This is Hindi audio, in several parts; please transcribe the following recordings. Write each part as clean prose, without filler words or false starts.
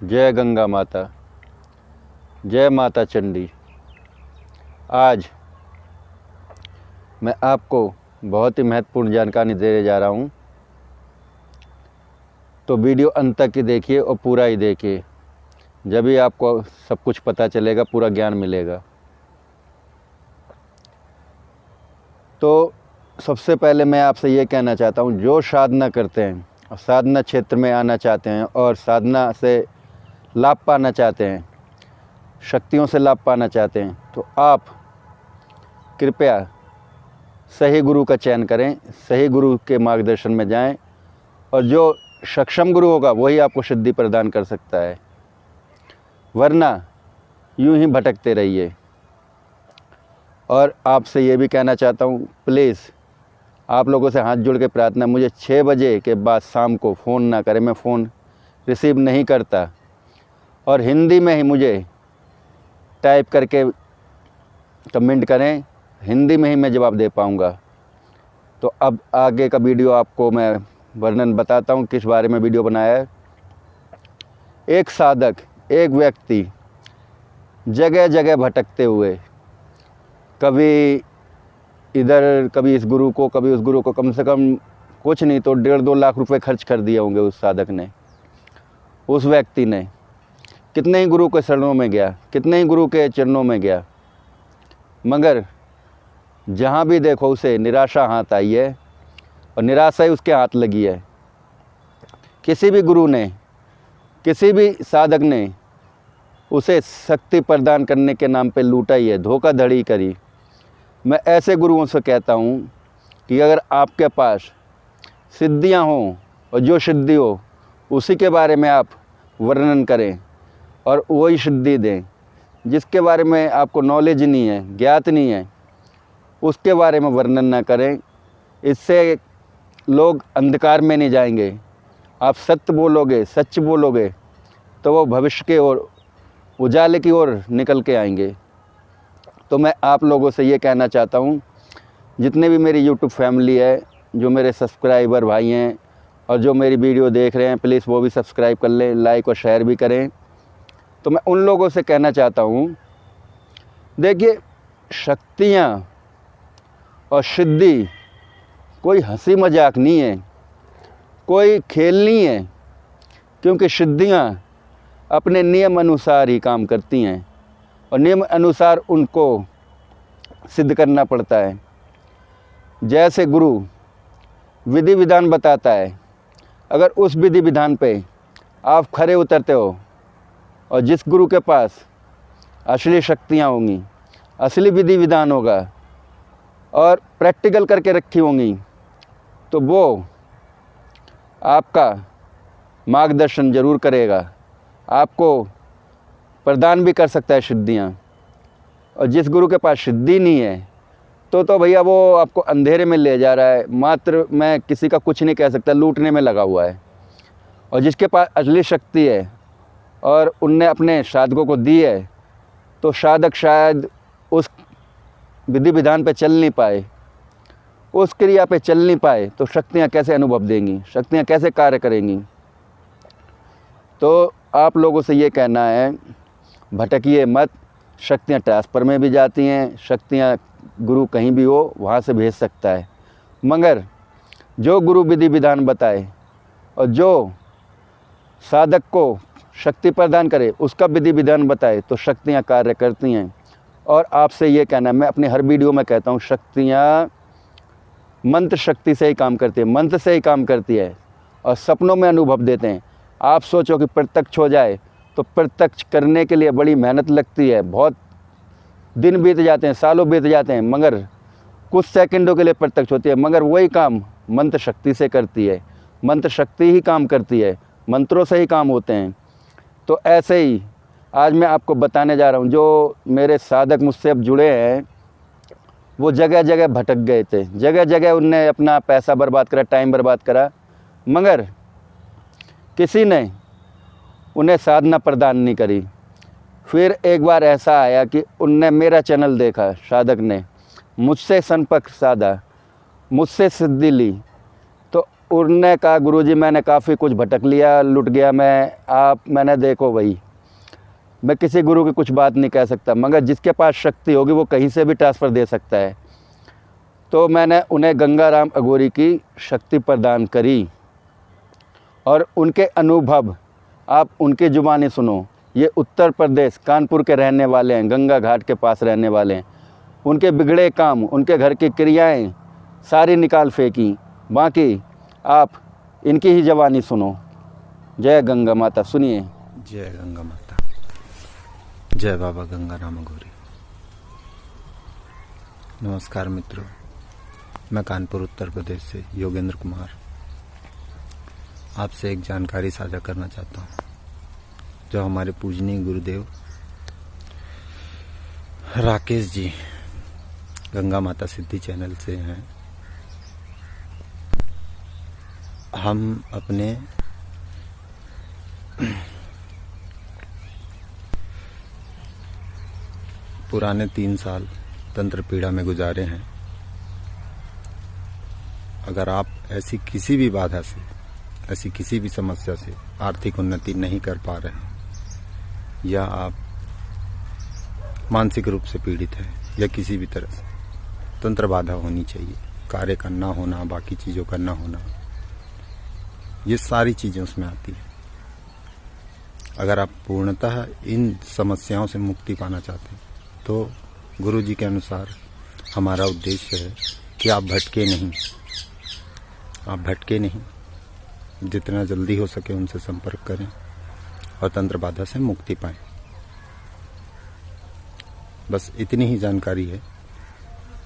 जय गंगा माता, जय माता चंडी। आज मैं आपको बहुत ही महत्वपूर्ण जानकारी देने जा रहा हूँ, तो वीडियो अंत तक ही देखिए और पूरा ही देखिए, जब भी आपको सब कुछ पता चलेगा, पूरा ज्ञान मिलेगा। तो सबसे पहले मैं आपसे ये कहना चाहता हूँ, जो साधना करते हैं और साधना क्षेत्र में आना चाहते हैं और साधना से लाभ पाना चाहते हैं, शक्तियों से लाभ पाना चाहते हैं, तो आप कृपया सही गुरु का चयन करें, सही गुरु के मार्गदर्शन में जाएं, और जो सक्षम गुरु होगा वही आपको सिद्धि प्रदान कर सकता है, वरना यूं ही भटकते रहिए। और आपसे ये भी कहना चाहता हूँ, प्लीज़ आप लोगों से हाथ जोड़ के प्रार्थना, मुझे 6 बजे के बाद शाम को फ़ोन ना करें, मैं फ़ोन रिसीव नहीं करता, और हिंदी में ही मुझे टाइप करके कमेंट करें, हिंदी में ही मैं जवाब दे पाऊँगा। तो अब आगे का वीडियो आपको मैं वर्णन बताता हूँ, किस बारे में वीडियो बनाया है। एक साधक, एक व्यक्ति जगह जगह भटकते हुए, कभी इधर, कभी इस गुरु को, कभी उस गुरु को, कम से कम कुछ नहीं तो 1.5-2 लाख रुपए खर्च कर दिए होंगे उस साधक ने, उस व्यक्ति ने। कितने ही गुरु के शरणों में गया, कितने ही गुरु के चरणों में गया, मगर जहाँ भी देखो उसे निराशा हाथ आई है, और निराशा ही उसके हाथ लगी है। किसी भी गुरु ने, किसी भी साधक ने उसे शक्ति प्रदान करने के नाम पे लूटा ही है, धोखाधड़ी करी। मैं ऐसे गुरुओं से कहता हूँ कि अगर आपके पास सिद्धियाँ हों, और जो सिद्धि हो उसी के बारे में आप वर्णन करें और वही सिद्धि दें। जिसके बारे में आपको नॉलेज नहीं है, ज्ञात नहीं है, उसके बारे में वर्णन ना करें। इससे लोग अंधकार में नहीं जाएंगे। आप सत्य बोलोगे, सच बोलोगे, तो वो भविष्य के ओर, उजाले की ओर निकल के आएंगे। तो मैं आप लोगों से ये कहना चाहता हूँ, जितने भी मेरी यूट्यूब फैमिली है, जो मेरे सब्सक्राइबर भाई हैं और जो मेरी वीडियो देख रहे हैं, प्लीज़ वो भी सब्सक्राइब कर लें, लाइक और शेयर भी करें। तो मैं उन लोगों से कहना चाहता हूँ, देखिए, शक्तियाँ और सिद्धि कोई हंसी मजाक नहीं है, कोई खेल नहीं है, क्योंकि सिद्धियाँ अपने नियम अनुसार ही काम करती हैं, और नियम अनुसार उनको सिद्ध करना पड़ता है। जैसे गुरु विधि विधान बताता है, अगर उस विधि विधान पे आप खरे उतरते हो, और जिस गुरु के पास असली शक्तियाँ होंगी, असली विधि विधान होगा और प्रैक्टिकल करके रखी होंगी, तो वो आपका मार्गदर्शन ज़रूर करेगा, आपको प्रदान भी कर सकता है सिद्धियाँ। और जिस गुरु के पास सिद्धि नहीं है, तो भैया वो आपको अंधेरे में ले जा रहा है, मात्र, मैं किसी का कुछ नहीं कह सकता, लूटने में लगा हुआ है। और जिसके पास असली शक्ति है और उनने अपने साधकों को दी है, तो साधक शायद उस विधि विधान पे चल नहीं पाए, उस क्रिया पे चल नहीं पाए, तो शक्तियाँ कैसे अनुभव देंगी, शक्तियाँ कैसे कार्य करेंगी। तो आप लोगों से ये कहना है, भटकिए मत। शक्तियाँ ट्रांसफ़र में भी जाती हैं, शक्तियाँ गुरु कहीं भी हो वहाँ से भेज सकता है, मगर जो गुरु विधि विधान बताए और जो साधक को शक्ति प्रदान करे, उसका विधि विधान बताए, तो शक्तियाँ कार्य करती हैं। और आपसे ये कहना, मैं अपनी हर वीडियो में कहता हूँ, शक्तियाँ मंत्र शक्ति से ही काम करती है, मंत्र से ही काम करती है, और सपनों में अनुभव देते हैं। आप सोचो कि प्रत्यक्ष हो जाए, तो प्रत्यक्ष करने के लिए बड़ी मेहनत लगती है, बहुत दिन बीत जाते हैं, सालों बीत जाते हैं, मगर कुछ सेकंडों के लिए प्रत्यक्ष होती है। मगर वही काम मंत्र शक्ति से करती है, मंत्र शक्ति ही काम करती है, मंत्रों से ही काम होते हैं। तो ऐसे ही आज मैं आपको बताने जा रहा हूँ, जो मेरे साधक मुझसे अब जुड़े हैं, वो जगह जगह भटक गए थे, जगह जगह उनने अपना पैसा बर्बाद करा, टाइम बर्बाद करा, मगर किसी ने उन्हें साधना प्रदान नहीं करी। फिर एक बार ऐसा आया कि उनने मेरा चैनल देखा, साधक ने मुझसे संपर्क साधा, मुझसे सिद्धि ली, तो उन्होंने कहा गुरुजी मैंने काफ़ी कुछ भटक लिया, लुट गया मैंने देखो भाई, मैं किसी गुरु की कुछ बात नहीं कह सकता, मगर जिसके पास शक्ति होगी वो कहीं से भी ट्रांसफ़र दे सकता है। तो मैंने उन्हें गंगाराम अघोरी की शक्ति प्रदान करी और उनके अनुभव आप उनकी ज़ुबानी सुनो। ये उत्तर प्रदेश कानपुर के रहने वाले हैं, गंगा घाट के पास रहने वाले हैं। उनके बिगड़े काम, उनके घर की क्रियाएं सारी निकाल फेंकी। बाकी आप इनकी ही ज़बानी सुनो। जय गंगा माता। सुनिए। जय गंगा माता। जय बाबा गंगाराम अघोरी। नमस्कार मित्रों, मैं कानपुर उत्तर प्रदेश से योगेंद्र कुमार आपसे एक जानकारी साझा करना चाहता हूँ, जो हमारे पूजनीय गुरुदेव राकेश जी गंगा माता सिद्धि चैनल से हैं। हम अपने पुराने 3 साल तंत्र पीड़ा में गुजारे हैं। अगर आप ऐसी किसी भी बाधा से, ऐसी किसी भी समस्या से आर्थिक उन्नति नहीं कर पा रहे हैं, या आप मानसिक रूप से पीड़ित हैं, या किसी भी तरह से तंत्र बाधा होनी चाहिए, कार्य का ना होना, बाकी चीज़ों का ना होना, ये सारी चीज़ें उसमें आती हैं। अगर आप पूर्णतः इन समस्याओं से मुक्ति पाना चाहते हैं तो गुरु जी के अनुसार हमारा उद्देश्य है कि आप भटके नहीं, जितना जल्दी हो सके उनसे संपर्क करें और तंत्र बाधा से मुक्ति पाएं। बस इतनी ही जानकारी है,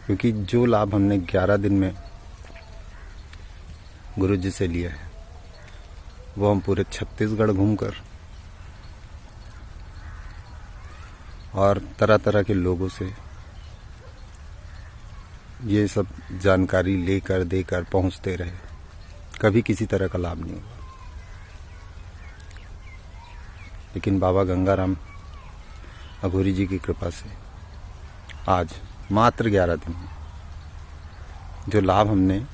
क्योंकि जो लाभ हमने 11 दिन में गुरु जी से लिया है वो हम पूरे छत्तीसगढ़ घूमकर और तरह तरह के लोगों से ये सब जानकारी लेकर देकर पहुंचते रहे, कभी किसी तरह का लाभ नहीं हुआ। लेकिन बाबा गंगाराम अघोरी जी की कृपा से आज मात्र 11 दिन में जो लाभ हमने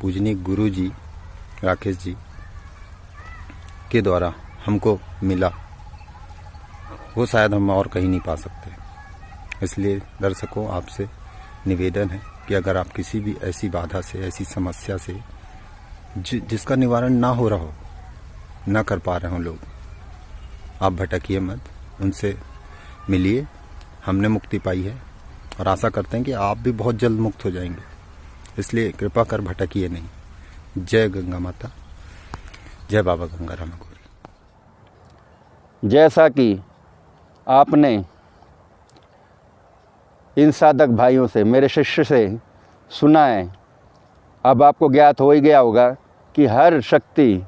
पूजनीय गुरु जी राकेश जी के द्वारा हमको मिला, वो शायद हम और कहीं नहीं पा सकते। इसलिए दर्शकों, आपसे निवेदन है कि अगर आप किसी भी ऐसी बाधा से, ऐसी समस्या से जिसका निवारण ना हो रहा हो, ना कर पा रहे हो लोग, आप भटकिए मत, उनसे मिलिए। हमने मुक्ति पाई है और आशा करते हैं कि आप भी बहुत जल्द मुक्त हो जाएंगे। इसलिए कृपा कर भटकिए नहीं। जय गंगा माता। जय बाबा गंगाराम अघोरी। जैसा कि आपने इन साधक भाइयों से, मेरे शिष्य से सुना है, अब आपको ज्ञात हो ही गया होगा कि हर शक्ति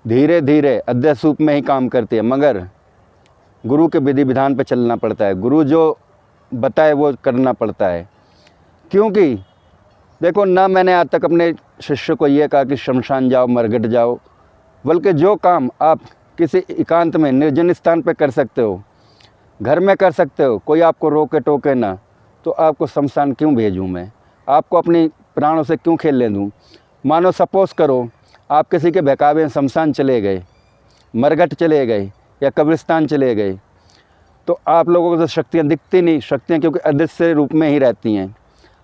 धीरे धीरे अध्यक्ष रूप में ही काम करती है, मगर गुरु के विधि विधान पर चलना पड़ता है। गुरु जो बताए वो करना पड़ता है। क्योंकि देखो, ना मैंने आज तक अपने शिष्य को ये कहा कि शमशान जाओ, मरघट जाओ, बल्कि जो काम आप किसी एकांत में निर्जन स्थान पर कर सकते हो, घर में कर सकते हो, कोई आपको रोके टोके ना, तो आपको शमशान क्यों भेजूँ मैं? आपको अपनी प्राणों से क्यों खेलने दूँ? मानो सपोज करो आप किसी के बहकावे में शमशान चले गए, मरघट चले गए या कब्रिस्तान चले गए, तो आप लोगों को तो शक्तियाँ दिखती नहीं। शक्तियाँ क्योंकि अदृश्य रूप में ही रहती हैं।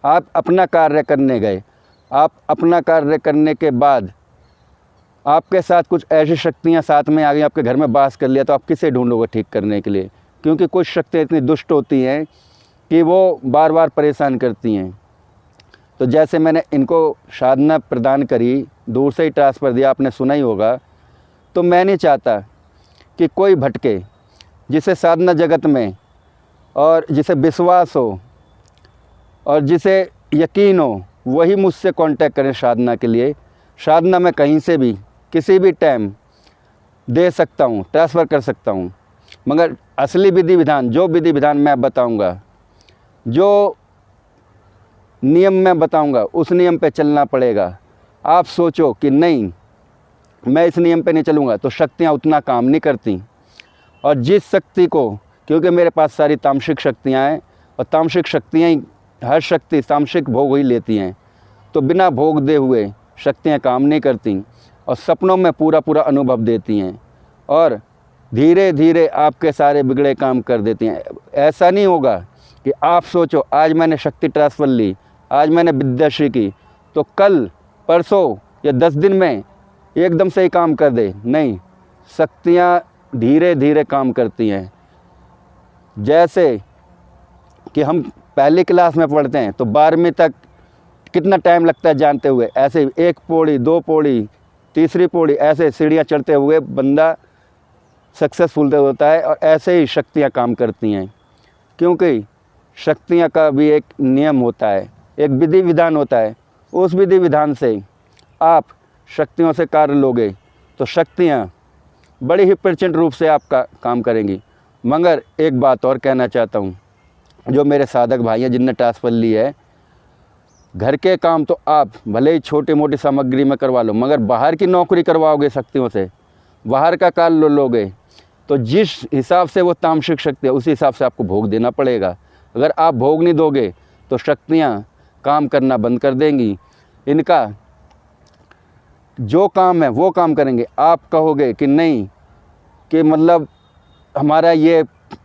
आप अपना कार्य करने गए, आप अपना कार्य करने के बाद आपके साथ कुछ ऐसी शक्तियाँ साथ में आ गई, आपके घर में वास कर लिया, तो आप किसे ढूंढोगे ठीक करने के लिए? क्योंकि कुछ शक्तियाँ इतनी दुष्ट होती हैं कि वो बार बार परेशान करती हैं। तो जैसे मैंने इनको साधना प्रदान करी, दूर से ही ट्रांसफ़र दिया, आपने सुना ही होगा, तो मैं नहीं चाहता कि कोई भटके। जिसे साधना जगत में और जिसे विश्वास हो और जिसे यकीन हो, वही मुझसे कांटेक्ट करें साधना के लिए। साधना मैं कहीं से भी किसी भी टाइम दे सकता हूँ, ट्रांसफ़र कर सकता हूँ, मगर असली विधि विधान, जो विधि विधान मैं बताऊँगा, जो नियम मैं बताऊँगा, उस नियम पे चलना पड़ेगा। आप सोचो कि नहीं मैं इस नियम पे नहीं चलूँगा, तो शक्तियाँ उतना काम नहीं करती। और जिस शक्ति को, क्योंकि मेरे पास सारी तामसिक शक्तियाँ हैं और तामसिक शक्तियाँ ही, हर शक्ति तामसिक भोग ही लेती हैं, तो बिना भोग दे हुए शक्तियाँ काम नहीं करती और सपनों में पूरा पूरा अनुभव देती हैं और धीरे धीरे आपके सारे बिगड़े काम कर देती हैं। ऐसा नहीं होगा कि आप सोचो आज मैंने शक्ति ट्रांसफ़र ली, आज मैंने विद्याश्री की, तो कल परसों या 10 दिन में एकदम से ही काम कर दे। नहीं, शक्तियाँ धीरे धीरे काम करती हैं। जैसे कि हम पहली क्लास में पढ़ते हैं तो 12वीं तक कितना टाइम लगता है जानते हुए, ऐसे 1 पौड़ी 2 पौड़ी 3री पौड़ी ऐसे सीढ़ियाँ चढ़ते हुए बंदा सक्सेसफुल होता है। और ऐसे ही शक्तियाँ काम करती हैं, क्योंकि शक्तियाँ का भी एक नियम होता है, एक विधि विधान होता है। उस विधि विधान से आप शक्तियों से कार्य लोगे तो शक्तियाँ बड़ी ही प्रचंड रूप से आपका काम करेंगी। मगर एक बात और कहना चाहता हूँ, जो मेरे साधक भाई हैं जिनने ट्रांसफ़र ली है, घर के काम तो आप भले ही छोटी मोटी सामग्री में करवा लो, मगर बाहर की नौकरी करवाओगे शक्तियों से, बाहर का कार्य लोगे तो जिस हिसाब से वो तामसिक शक्ति है उसी हिसाब से आपको भोग देना पड़ेगा। अगर आप भोग नहीं दोगे तो शक्तियाँ काम करना बंद कर देंगी। इनका जो काम है वो काम करेंगे। आप कहोगे कि नहीं, कि मतलब हमारा ये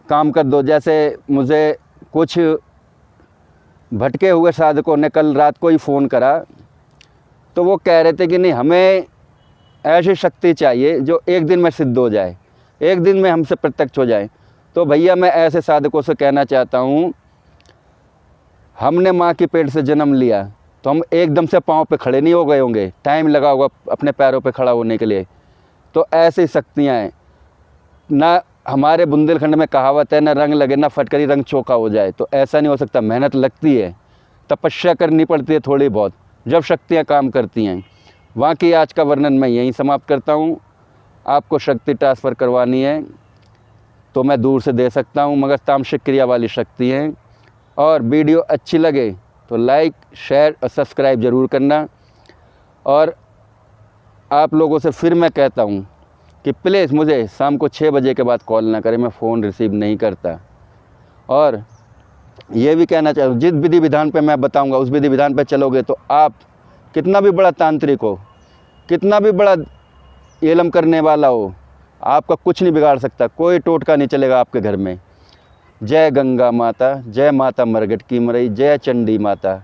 काम कर दो। जैसे मुझे कुछ भटके हुए साधकों ने कल रात को ही फ़ोन करा, तो वो कह रहे थे कि नहीं, हमें ऐसी शक्ति चाहिए जो एक दिन में सिद्ध हो जाए, एक दिन में हमसे प्रत्यक्ष हो जाए। तो भैया मैं ऐसे साधकों से कहना चाहता हूँ, हमने माँ की पेट से जन्म लिया तो हम एकदम से पाँव पे खड़े नहीं हो गए होंगे, टाइम लगा होगा अपने पैरों पे खड़ा होने के लिए। तो ऐसी शक्तियाँ हैं ना। हमारे बुंदेलखंड में कहावत है, ना रंग लगे ना फटकरी रंग चोखा हो जाए। तो ऐसा नहीं हो सकता, मेहनत लगती है, तपस्या करनी पड़ती है थोड़ी बहुत, जब शक्तियाँ काम करती हैं। वहाँ की आज का वर्णन मैं यहीं समाप्त करता हूँ। आपको शक्ति ट्रांसफ़र करवानी है तो मैं दूर से दे सकता हूँ, मगर तामसिक क्रिया वाली शक्ति हैं। और वीडियो अच्छी लगे तो लाइक शेयर और सब्सक्राइब ज़रूर करना। और आप लोगों से फिर मैं कहता हूँ कि प्लीज़ मुझे शाम को 6 बजे के बाद कॉल ना करें, मैं फ़ोन रिसीव नहीं करता। और ये भी कहना चाहता हूँ, जिस विधि विधान पे मैं बताऊँगा उस विधि विधान पे चलोगे तो आप कितना भी बड़ा तांत्रिक हो, कितना भी बड़ा एलम करने वाला हो, आपका कुछ नहीं बिगाड़ सकता, कोई टोटका नहीं चलेगा आपके घर में। जय गंगा माता, जय माता मरघट की मरई, जय चंडी माता।